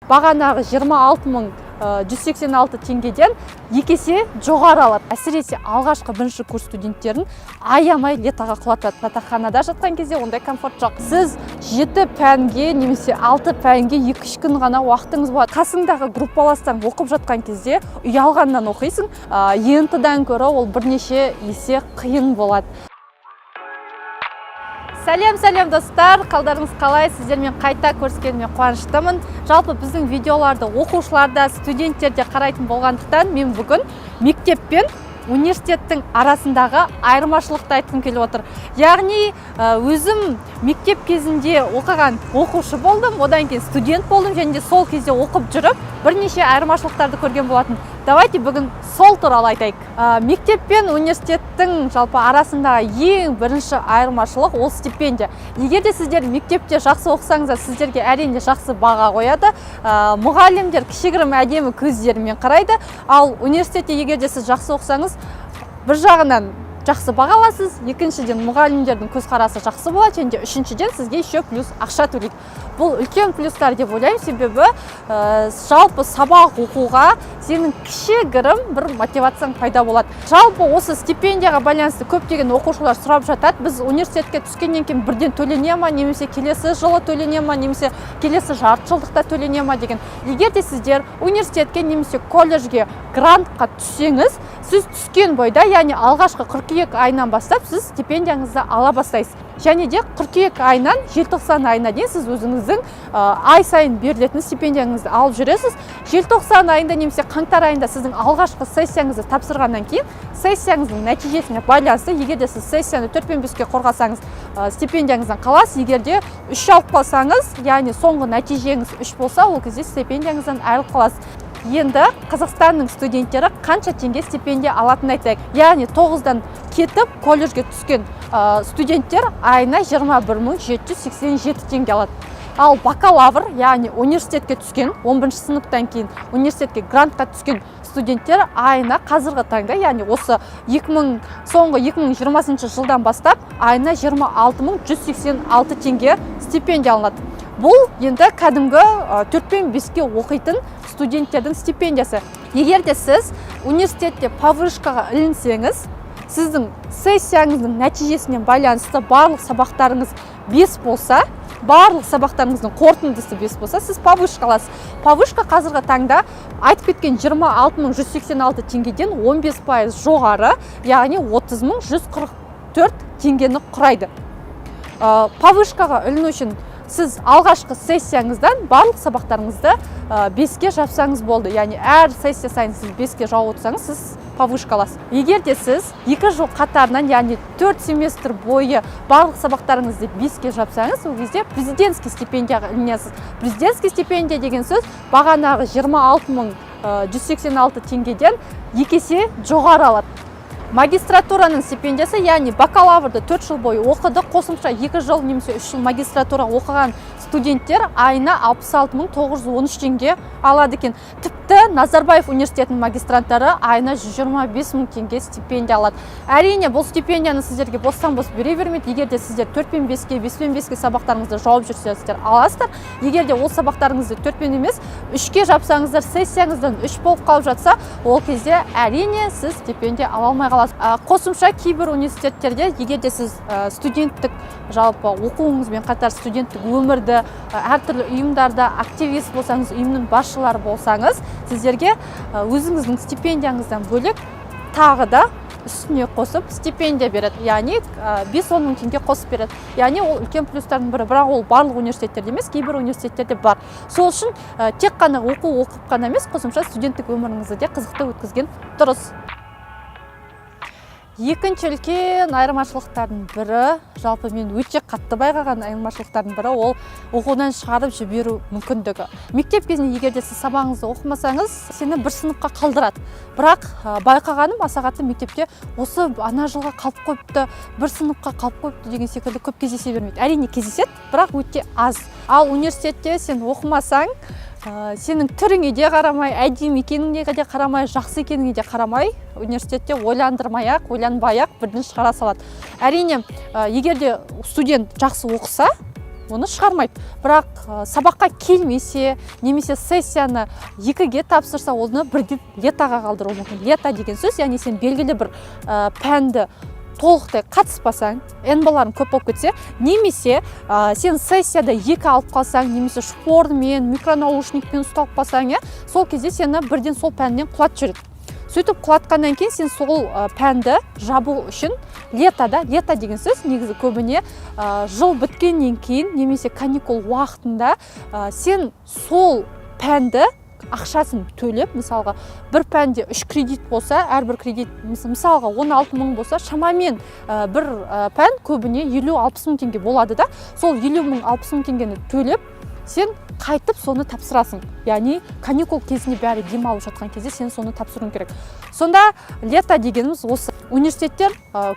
бағанағы 26.186 теңгеден 2 есе жоғары алады. Әсіресе алғашқы бірінші курс студенттерін аямай летаға құлатады. Жатақханада жатқан кезде ондай комфорт жоқ. Сіз 7 пәнге немесе 6 пәнге 2-3 күн ғана уақытыңыз болады. Қасыңдағы группаластан оқып жатқан кезде ұялғаннан оқисың, ентідан көрі ол бірнеше есе қиын болады. Сәлем достар, қалдарыңыз қалай? Сіздермен қайта көріскеніме қуаныштымын. Жалпы біздің видеоларды оқушыларда, студенттерде қарайтын болғандықтан мен бүгін мектеп пен университеттің арасындағы айырмашылықты айтқым келіп отыр. Яғни өзім мектеп кезінде оқыған оқушы болдым, одан кейін студент болдым және де сол кезде оқып жүріп бірнеше айырмашылықтарды көрген болатын. Давайте бүгін сол туралы айтайық. Мектеп пен университеттің жалпы арасындағы ең бірінші айырмашылық ол стипендия. Егер де сіздер мектепте жақсы оқысаңыздар, сіздерге әрине жақсы баға қояды. Мұғалімдер кішігірім әдемі көздерімен қарайды. Ал университетте егер де сіз жақсы оқысаңыз, бір жағынан жақсы бағаласыз, екіншіден мұғалімдердің көзқарасы жақсы болады, және де үшіншіден сізге еще плюс ақша төлейді. Бұл үлкен плюстар деп ойлаймын, себебі жалпы сабақ оқуға сенің кішігірім бір мотивацияң пайда болады. Жалпы осы стипендияға байланысты көптеген оқушылар сұрап жатады. Біз университетке түскеннен кейін бірден төлене ма, немесе келесі жылы төлене ма, немесе келесі жарты жылдықта төлене ма деген. Егер де сіздер университетке немесе колледжге грантқа түссеңіз, сіз түскен бойда, яғни алғашқы қыркүйек айынан бастап сіз стипендияңызды ала бастайсыз. Және де қыркүйек айынан желтоқсан айына дейін сіз өзіңіздің ай сайын берілетін стипендияңызды алып жүресіз. Желтоқсан айында немесе қаңтар айында сіздің алғашқы сессияңызды тапсырғаннан кейін сессияңыздың нәтижесіне байланысты, егер де сіз сессияны 4-5-ке қорғасаңыз, стипендияңыздан қаласыз. Егер де 3 алып қалсаңыз, яғни соңғы нәтижеңіз 3 болса, ол кезде стипендияңыздан айырылып қаласыз. Енді Қазақстанның студенттері қанша теңге стипендия алатынын айтайық. Яғни 9-дан кетіп колледжге түскен студенттер айына 21.787 теңге алады. Ал бакалавр, яғни университетке түскен, 11-ші сыныптан кейін университетке грантқа түскен студенттер айына қазіргі таңда, яғни осы соңғы 2020 жылдан бастап айына 26.186 теңге стипендия алынады. Бұл енді кәдімгі 4-5-ке оқитын студенттердің стипендиясы. Егер де сіз университетте повышкаға ілінсеңіз, сіздің сессияңыздың нәтижесіне байланысты барлық сабақтарыңыз 5 болса, барлық сабақтарыңыздың қорытындысы 5 болса, сіз повышка аласыз. Повышка қазіргі таңда айтып кеткен 26.186 теңгеден 15% жоғары, яғни 30.144 теңгені құрайды. Повышкаға іліну үшін сіз алғашқы сессияңыздан барлық сабақтарыңызды 5-ке жапсаңыз болды. Яғни әр сессия сайын сіз 5-ке жауып отырсаңыз, сіз повышка аласыз. Егер де сіз 2 жыл қатарынан, яғни 4 семестр бойы барлық сабақтарыңызды 5-ке жапсаңыз, ол кезде президентский стипендияға ілінесіз. Президентский стипендия деген сөз бағанағы 26.186 теңгеден 2 есе жоғары алады. Магистратураның стипендиясы, яғни бакалаврды 4 жыл бойы оқыды, қосымша 2 жыл немесе 3 жыл магистратура оқыған студенттер айына 66.913 теңге алады екен. Тіпті Назарбаев университетінің магистранттары айына 125.000 теңге стипендия алады. Әрине, бұл стипендияны сіздерге бостан-бос бере бермейді. Егер де сіздер 4-5-ке, 5-5-ке сабақтарыңызды жауып жүрсеңіздер аласыздар. Егер де ол сабақтарыңызды 4-пен емес, 3-ке жапсаңыздар, сессияңыздан 3 болып қалып жатса, ол кезде әрине сіз стипендия ала алмай қаласыз. Қосымша кейбір университеттерде, егер де сіз студенттік жалпы оқуыңызбен қатар студенттік өмірді, әртүрлі ұйымдарда активист болсаңыз, ұйымның басшылары болсаңыз, сіздерге өзіңіздің стипендияңыздан бөлек тағы да үстіне қосып стипендия береді. Яғни 5-10 мың теңге қосып береді. Яғни ол үлкен плюстардың бірі, бірақ ол барлық университеттерде емес, кейбір университеттерде бар. Сол үшін тек қана оқып қана емес, қосымша студенттік өміріңізді де қызықты өткізген дұрыс. Екінші үлкен айырмашылықтардың бірі, жалпы мен өте қатты байқаған айырмашылықтардың бірі, ол оқудан шығарып жіберу мүмкіндігі. Мектеп кезінде егер де сіз сабағыңызды оқымасаңыз, сені бір сыныпқа қалдырады. Бірақ байқағаным, аса қатты мектепте осы ана жылға қалып қойыпты, бір сыныпқа қалып қойыпты деген секілді көп кездесе бермейді. Әрине кездеседі, бірақ өте аз. Ал университетте сен оқымасаң, сенің түріңе де қарамай, әдемі екеніңе де қарамай, жақсы екеніңе де қарамай, университетте ойланбай-ақ бірден шығара салады. Әрине, егер де студент жақсы оқыса, оны шығармайды. Бірақ сабаққа келмесе, немесе сессияны 2-ге тапсырса, оны бірден летаға қалдыруы мүмкін. Лета деген сөз, яғни сен белгілі бір пәнді толықтай қатыспасаң, баларың көп болып кетсе, немесе сен сессияда 2 алып қалсаң, немесе шпормен, микронаушникпен ұсталып қалсаң, сол кезде сені бірден сол пәннен құлатып жібереді. Сөйтіп құлатқаннан кейін сен сол пәнді жабу үшін лета деген сөз негізі көбіне жыл біткеннен кейін, немесе каникул уақытында сен сол пәнді ақшасын төлеп, мысалға бір пәнде 3 кредит болса, әрбір кредит мысалға 16 000 болса, шамамен бір пән көбіне 50-60 мың теңге болады да, сол 50 000 60 мың теңгені төлеп, сен қайтып соны тапсырасың. Яғни каникул кезінде бәрі демалып жатқан кезде сен соны тапсыруың керек. Сонда лета дегеніміз осы. Университеттер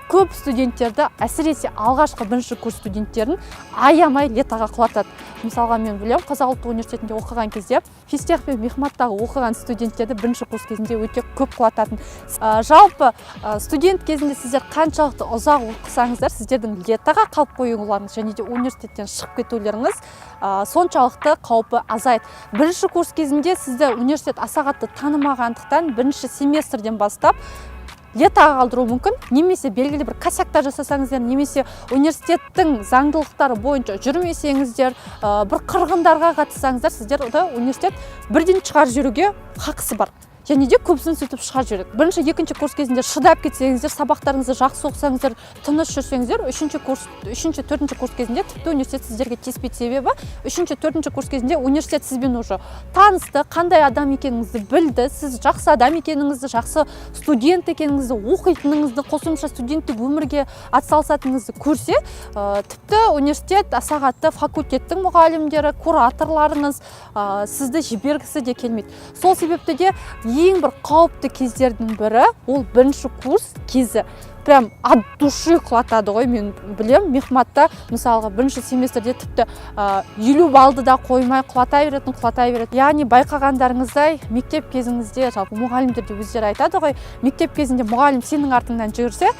көп студенттерді, әсіресе алғашқы бірінші курс студенттерін аямай летаға құлатады. Мысалға мен білем, Қазақ ұлттық университетінде оқыған кезде, физтех пен мехматтағы оқыған студенттерді бірінші курс кезінде өте көп құлататын. Жалпы студент кезінде сіздер қаншалықты ұзақ оқысаңыздар, сіздердің летаға қалып қоюларыңыз және де университеттен шығып кетулеріңіз соншалықты қаупі азайды. Бірінші курс кезінде сізді университет аса қатты танымағандықтан бірінші семестрден бастап летаға қалдыру мүмкін, немесе белгілі бір косяктар жасасаңыздар, немесе университеттің заңдылықтары бойынша жүрмесеңіздер, бір қырғындарға қатыссаңыздар, сіздерді университет бірден шығарып жіберуге хақысы бар. Және де көбісін сөйтіп шығарып жібереді. Бірінші, екінші курс кезінде шыдап кетсеңіздер, сабақтарыңызды жақсы оқысаңыздар, тыныш жүрсеңіздер, үшінші, төртінші курс кезінде тіпті университет сіздерге тиіспейді. Себебі үшінші, төртінші курс кезінде университет сізбен уже танысты, қандай адам екеніңізді білді, сіз жақсы адам екеніңізді, жақсы студент екеніңізді, оқитыныңызды, қосымша студенттік өмірге атсалысатыныңызды көрсе, тіпті университет аса қатты факультеттің мұғалімдері, кураторларыңыз сізді жібергісі де келмейді. Сол себепті де ең бір қауіпті кездердің бірі ол бірінші курс кезі. Прям от души құлатады ғой, мен білем, мехматта мысалға бірінші семестрде тіпті 50 балды да қоймай құлатай беретін. Яғни байқағандарыңыздай мектеп кезіңізде, жалпы мұғалімдер де өздері айтады ғой, мектеп кезінде мұғалім сенің артыңнан жүгірсе,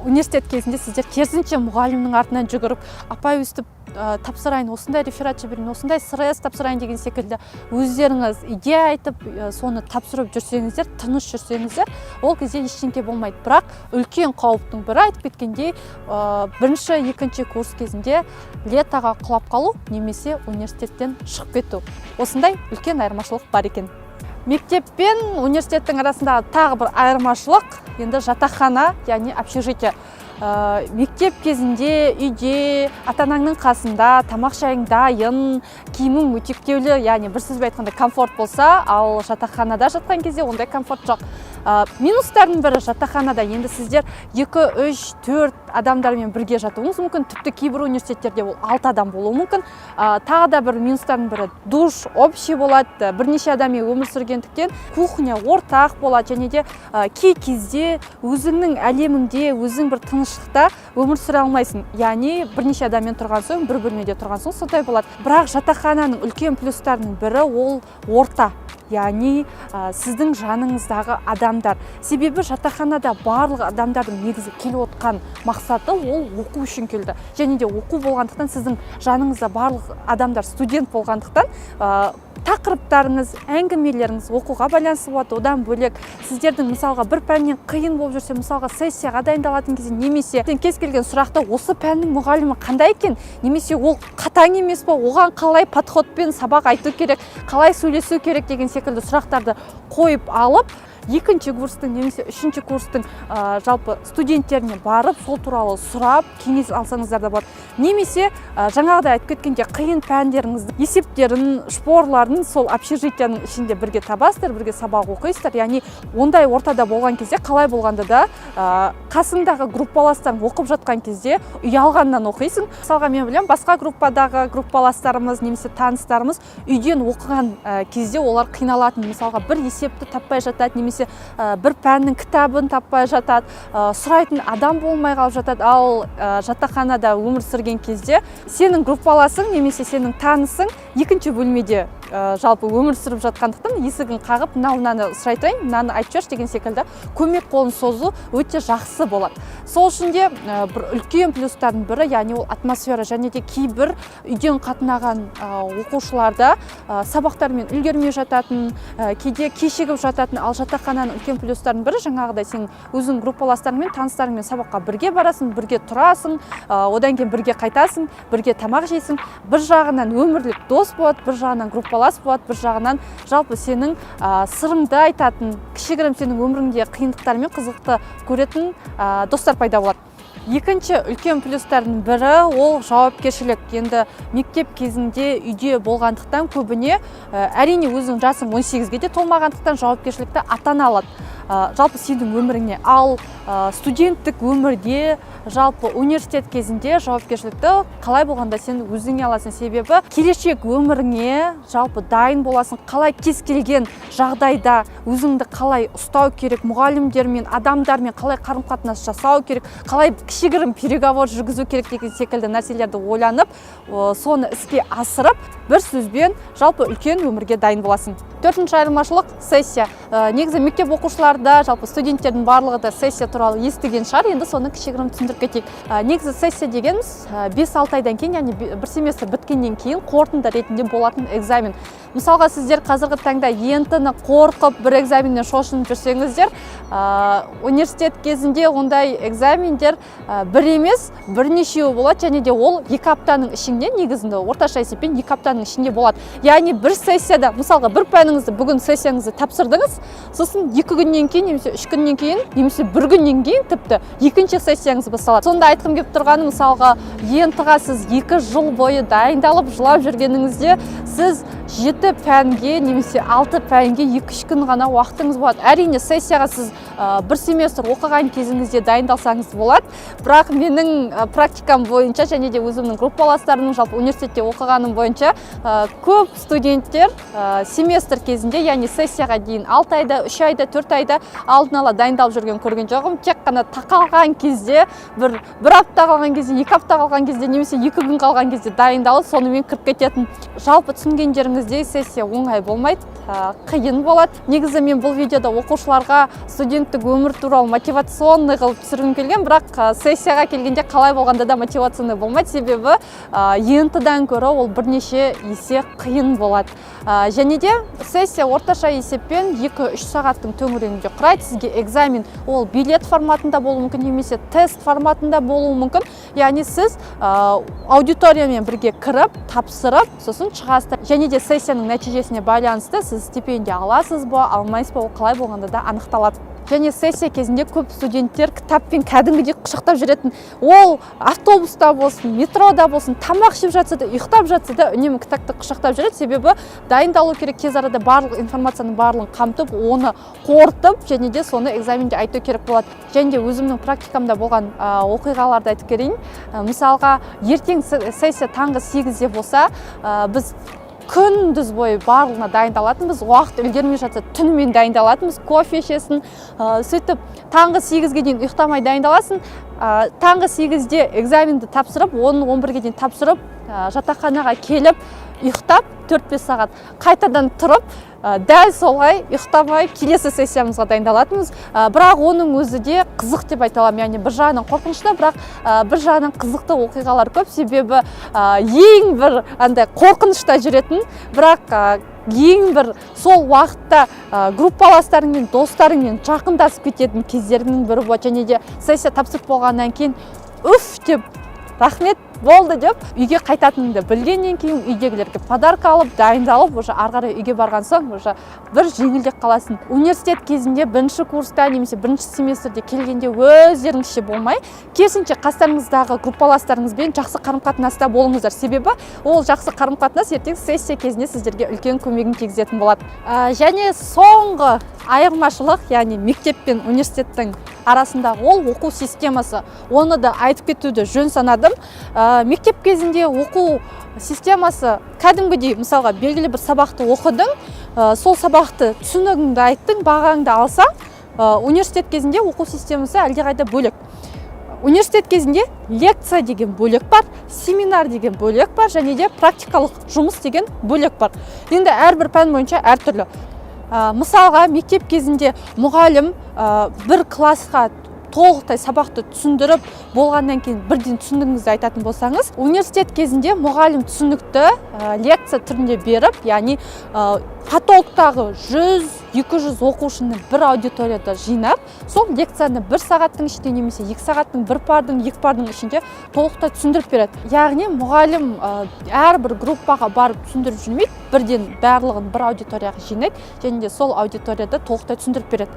университет кезінде сіздер керісінше мұғалімнің артынан жүгіріп, апай өстіп тапсырайын, осындай реферат жіберейін, осындай сырайыз тапсырайын деген секілді өздеріңіз идея айтып, соны тапсырып жүрсеңіздер, тыныш жүрсеңіздер, ол кезде ештеңке болмайды. Бірақ үлкен қауіптің бірі айтып кеткендей, бірінші, екінші курс кезінде летаға құлап қалу, немесе университеттен шығып кету. Осындай үлкен айырмашылық бар екен. Мектеп пен университеттің арасында тағы бір айырмашылық, енді жатақхана, яғни общежитие. Мектеп кезінде үйде ата-анаңның қасында тамақ жайың дайын, киімің өтектеулі, яғни бір сөзбен айтқанда комфорт болса, ал жатақханада жатқан кезде ондай комфорт жоқ. Минустардың бірі жатақханада енді сіздер 2, 3, 4 адамдармен бірге жатуыңыз мүмкін, тіпті кейбір университеттерде ол 6 адам болуы мүмкін. Тағы да бір минустардың бірі душ общий болады, бірнеше адаммен өмір сүргендіктен кухня ортақ болады, және де кей кезде өзіңнің әлеміңде, өзің бір тыныштықта өмір сүре алмайсың. Яғни бірнеше адаммен тұрған соң, бір бөлмеде тұрған соң сондай болады. Бірақ жатақхананың үлкен плюстарының бірі ол орта. Яғни сіздің жаныңыздағы адамдар. Себебі жатақханада барлық адамдардың негізі келіп отқан мақсаты ол оқу үшін келді. Және де оқу болғандықтан сіздің жаныңызда барлық адамдар студент болғандықтан тақырыптарыңыз, әңгімелеріңіз оқуға байланысты болады. Одан бөлек сіздердің мысалға бір пәннен қиын болып жүрсе, мысалға сессияға дайындалатын кезде, немесе кез келген сұрақты осы пәннің мұғалімі қандай екен, немесе ол қатаң емес пе, оған қалай подходпен сабақ айту керек, қалай сөйлесу керек деген секілді сұрақтарды қойып алып, екінші курстың немесе үшінші курстың жалпы студенттеріне барып, сол туралы сұрап, кеңес алсаңыздар да болады. Немесе жаңағыдай айтып кеткенде қиын пәндеріңізді, есептерін, шпорларын сол общежитияның ішінде бірге табасыздар, бірге сабақ оқисыздар. Яғни ондай ортада болған кезде, қалай болғанда да қасыңдағы группаластарың оқып жатқан кезде ұялғаннан оқисың. Мысалға мен білем, басқа группадағы группаластарымыз немесе таныстарымыз үйден оқыған кезде олар қиналатын. Мысалға бір есепті таппай жатады, немесе бір пәннің кітабын таппай жатады, сұрайтын адам болмай қалып жатады. Ал жатақханада өмір сүрген кезде сенің группаласың немесе сенің танысың екінші бөлмеде жалпы өмір сүріп жатқандықтан есігін қағып мынаны сұрай тұрайын, мынаны айтып жіберші деген секілді көмек қолын созу өте жақсы болады. Сол үшін де бір үлкен плюстардың бірі, яғни ол атмосфера, және де кейбір үйден қатынаған оқушыларда сабақтармен үлгермей жататын, кейде кешігіп жататын, ал жатақхананың үлкен плюстардың бірі жаңағыдай сен өзің группаластарыңмен, таныстарыңмен сабаққа бірге барасың, бірге тұрасың, одан кейін бірге қайтасың, бірге тамақ жейсің. Бір жағынан өмірлік дос болады, бір жағынан группалас болады, бір жағынан жалпы сенің сырыңды айтатын, кішігірім сенің өміріңде қиындықтар мен қызықты көретін достар пайда болады. Екінші үлкен плюстардың бірі ол жауапкершілік. Енді мектеп кезінде үйде болғандықтан көбіне әрине өзің жасың 18-ге де толмағандықтан жауапкершілікті ата-ана алады. Жалпы сенің өміріңе, ал студенттік өмірде, жалпы университет кезінде жауапкершілікті қалай болғанда сен өзіңе аласың, себебі келешек өміріңе жалпы дайын боласың, қалай кез келген жағдайда өзіңді қалай ұстау керек, мұғалімдермен, адамдармен қалай қарым-қатынас жасау керек, қалай кішігірім переговор жүргізу керек деген секілді нәрселерді ойланып, соны іске асырып, бір сөзбен жалпы үлкен өмірге дайын боласың. Төртінші айырмашылық сессия. Негізі мектеп оқушыларда, жалпы студенттердің барлығы да сессия туралы естіген шығар, енді соны кішігірім түсіндіріп кетейік. Негізі сессия дегеніміз 5-6 айдан кейін, яғни бір семестр біткеннен кейін қорытынды ретінде болатын экзамен. Мысалға сіздер қазіргі таңда ЕНТ-ні қорқып бір экзаменнен шошынып жүрсеңіздер, университет кезінде ондай экзамендер бір емес, бірнешеу болады, және де ол 2 аптаның ішінде, негізінде орташа есеппен 2 аптаның ішінде болады. Яғни бір сессияда, мысалға бір пәніңізді бүгін сессияңызды тапсырдыңыз, сосын 2 күннен кейін, немесе 3 күннен кейін, немесе 1 күннен кейін тіпті екінші сессияңыз басталады. Сонда айтқым келіп тұрғаны, мысалға ЕНТ-ға сіз 2 жыл бойы дайындалып жылап жүргеніңізде, сіз 7 пәнге немесе 6 пәнге 2-3 күн ғана уақытыңыз болады. Әрине сессияға сіз бір семестр оқыған кезіңізде дайындалсаңыз болады, бірақ менің практикам бойынша, және де өзімнің группаластарымның жалпы университетте оқығаным бойынша көп студенттер семестр кезінде, яғни сессияға дейін 6 айда, 3 айда, 4 айда алдын ала дайындалып жүрген көрген жоғым. Тек қана тақалған кезде, бір апта қалған кезде, 2 апта қалған кезде, немесе 2 күн қалған кезде дайындалып, сонымен кіріп кететін. Жалпы түсінгендеріңіздей сессия оңай болмайды, қиын болады. Негізі мен бұл видеода оқушыларға студенттік өмір туралы мотивационный қылып түсіргім келген, бірақ сессияға келгенде қалай болғанда да мотивационный болмайды, себебі ЕНТ-дан көрі ол бірнеше есе қиын болады. Және де сессия орташа есеппен 2-3 сағаттың төңірегінде құрайды. Сізге экзамен ол билет форматында болуы мүмкін, немесе тест форматында болуы мүмкін. Яғни сіз аудиториямен бірге кіріп, тапсырып, сосын шығасыздар. Және де сессияның нәтижесіне байланысты сіз стипендия аласыз ба, алмайсыз ба, ол қалай болғанда да анықталады. Және сессия кезінде көп студенттер кітаппен кәдімгідей құшақтап жүретін. Ол автобуста болсын, метрода болсын, тамақ ішіп жатса да, ұйықтап жатса да, үнемі кітапты құшақтап жүреді. Себебі дайындалу керек, тез арада барлық информацияның барлығын қамтып, оны қорытып, және де соны экзаменде айту керек болады. Және де өзімнің практикамда болған оқиғаларды айтып берейін. Мысалға, ертең сессия таңғы 8-де болса, біз күндіз бойы барлығына дайындалатынбыз, уақыт үлгермей жатса түнімен дайындалатынбыз, кофе ішесің, сөйтіп таңғы 8-ге дейін ұйықтамай дайындаласың, таңғы 8-де экзаменді тапсырып, 10-11-ге дейін тапсырып, жатақханаға келіп, ұйықтап 4-5 сағат қайтадан тұрып, дәл солай ұйықтамай келесі сессиямызға дайындалатынбыз. Бірақ оның өзі де қызық деп айта аламын. Яғни бір жағынан қорқынышты, бірақ бір жағынан қызықты оқиғалар көп, себебі ең бір қорқынышта жүретін, бірақ ең бір сол уақытта группаластарыңмен, достарыңмен жақындасып кететін кездердің бірі болады. Және де сессия тапсырып болғаннан кейін үф деп, рахмет, болды деп үйге қайтатыныңды білгеннен кейін үйдегілерге подарка алып, дайындалып, уже ары қарай үйге барған соң уже бір жеңілдеп қаласың. Университет кезінде бірінші курста немесе бірінші семестрде келгенде өздеріңізше болмай, керісінше қастарыңыздағы группаластарыңызбен жақсы қарым-қатынаста болыңыздар. Себебі ол жақсы қарым-қатынас ертең сессия кезінде сіздерге үлкен көмегін тигізетін болады. Және соңғы айырмашылық, яғни мектеп пен университеттің арасында ол оқу системасы. Оны да айтып кетуді жөн санадым. Мектеп кезінде оқу системасы кәдімгідей, мысалға белгілі бір сабақты оқыдың, сол сабақты түсінігіңді айттың, бағаңды алсаң, университет кезінде оқу системасы әлдеқайда бөлек. Университет кезінде лекция деген бөлек бар, семинар деген бөлек бар, және де практикалық жұмыс деген бөлек бар. Енді әрбір пән бойынша әртүрлі. Мысалға, мектеп кезінде мұғалім бір классқа толықтай сабақты түсіндіріп болғаннан кейін бірден түсіндігіңізді айтатын болсаңыз, университет кезінде мұғалім түсінікті лекция түрінде беріп, яғни потоктағы 100-200 оқушыны бір аудиторияда жинап, сол лекцияны 1 сағаттың ішінде немесе 2 сағаттың 1 пардың, 2 пардың ішінде толықтай түсіндіріп береді. Яғни мұғалім әрбір группаға барып түсіндіріп жүрмейді, бірден барлығын бір аудиторияға жинайды, және де сол аудиторияда толықтай түсіндіріп береді.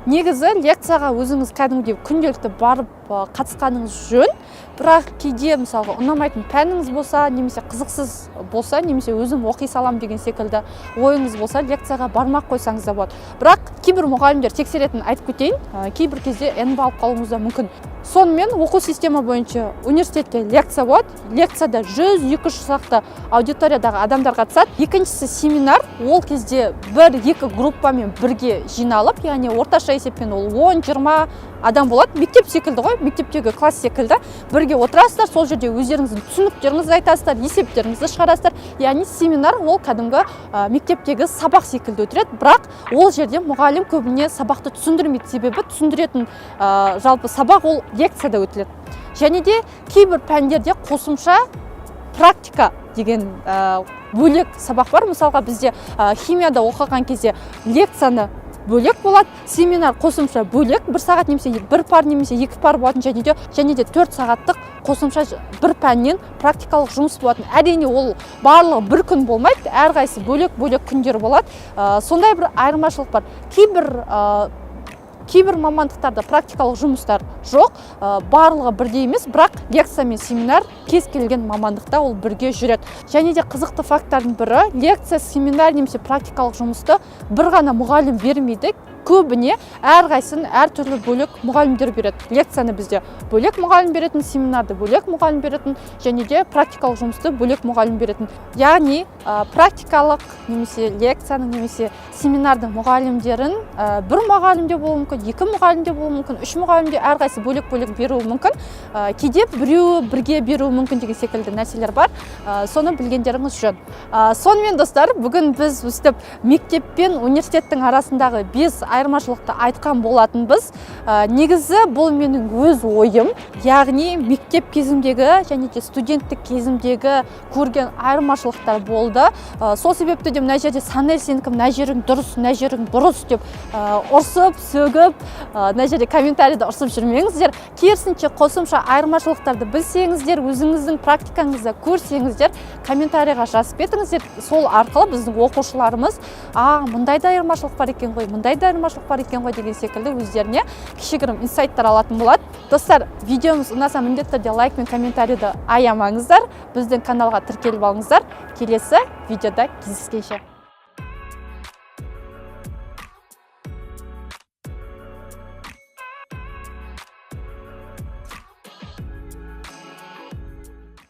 Негізі лекцияға өзіңіз кәдімгідей күнделікті барып қатысқаныңыз жөн, бірақ кейде мысалға ұнамайтын пәніңіз болса, немесе қызықсыз болса, немесе өзім оқи салам деген секілді ойыңыз болса, лекцияға бармақ қойсаңыз да болады. Бірақ кейбір мұғалімдер тексеретінін айтып кетейін, кейбір кезде NB алып қалуыңыз да мүмкін. Сонымен оқу система бойынша университетте лекция болады. Лекцияда 100-200 шақты аудиториядағы адамдар қатысады. Екіншісі семинар, ол кезде 1-2 группамен бірге жиналып, яғни орташа есеппен ол 10-20 адам болады. Мектеп секілді ғой, мектептегі класс секілді бірге отырасыздар, сол жерде өздеріңіздің түсініктеріңізді айтасыздар, есептеріңізді шығарасыздар. Яғни семинар ол кәдімгі мектептегі сабақ секілді өтеді, бірақ ол жерде мұғалім көбіне сабақты түсіндірмейді, себебі түсіндіретін жалпы сабақ ол лекцияда өтіледі. Және де кейбір пәндерде қосымша практика деген бөлек сабақ бар. Мысалға бізде химияда оқыған кезде лекцияны бөлек болады, семинар қосымша бөлек, 1 сағат немесе 1 пар немесе 2 пар болатын, және де 4 сағаттық қосымша бір пәннен практикалық жұмыс болатын. Әрине ол барлығы бір күн болмайды, әрқайсысы бөлек күндер болады. Сондай бір айырмашылық бар. Кейбір мамандықтарда практикалық жұмыстар жоқ, барлығы бірдей емес, бірақ лекция мен семинар кез келген мамандықта ол бірге жүреді. Және де қызықты фактордың бірі, лекция, семинар немесе практикалық жұмысты бір ғана мұғалім бермейді. Көбіне әрқайсысын әртүрлі бөлек мұғалімдер береді. Лекцияны бізде бөлек мұғалім беретін, семинарды бөлек мұғалім беретін, және де практикалық жұмысты бөлек мұғалім беретін. Яғни практикалық немесе лекцияның немесе семинардың мұғалімдерін бір мұғалімде болуы мүмкін, 2 мұғалімде болуы мүмкін, 3 мұғалімде әрқайсысы бөлек беруі мүмкін, кейде біреуі бірге беруі мүмкін деген секілді нәрселер бар. Соны білгендеріңіз жөн. Сонымен достар, бүгін біз өстіп мектеп пен университеттің арасындағы 5 айырмашылықты айтқан болатынбыз. Негізі бұл менің өз ойым, яғни мектеп кезімдегі және де студенттік кезімдегі көрген айырмашылықтар болды. Сол себепті де мына жерде Санель, сенікі мына жерің дұрыс, мына жерің бұрыс деп ұрсып, сөгіп, мына жерде комментарийді ұрсып жүрмеңіздер. Керісінше қосымша айырмашылықтарды білсеңіздер, өзіңіздің практикаңызда көрсеңіздер, комментарийға жазып кетіңіздер. Сол арқылы біздің оқушыларымыз, мұндай да айырмашылық бар екен ғой, мұндай да айырмашылық бар екен ғой деген секілді өздеріне кішігірім инсайттар алатын болады. Достар, видеомыз ұнаса міндетті түрде лайк мен комментарийді аямаңыздар. Біздің каналға тіркеліп алыңыздар. Келесі видеода кездескенше.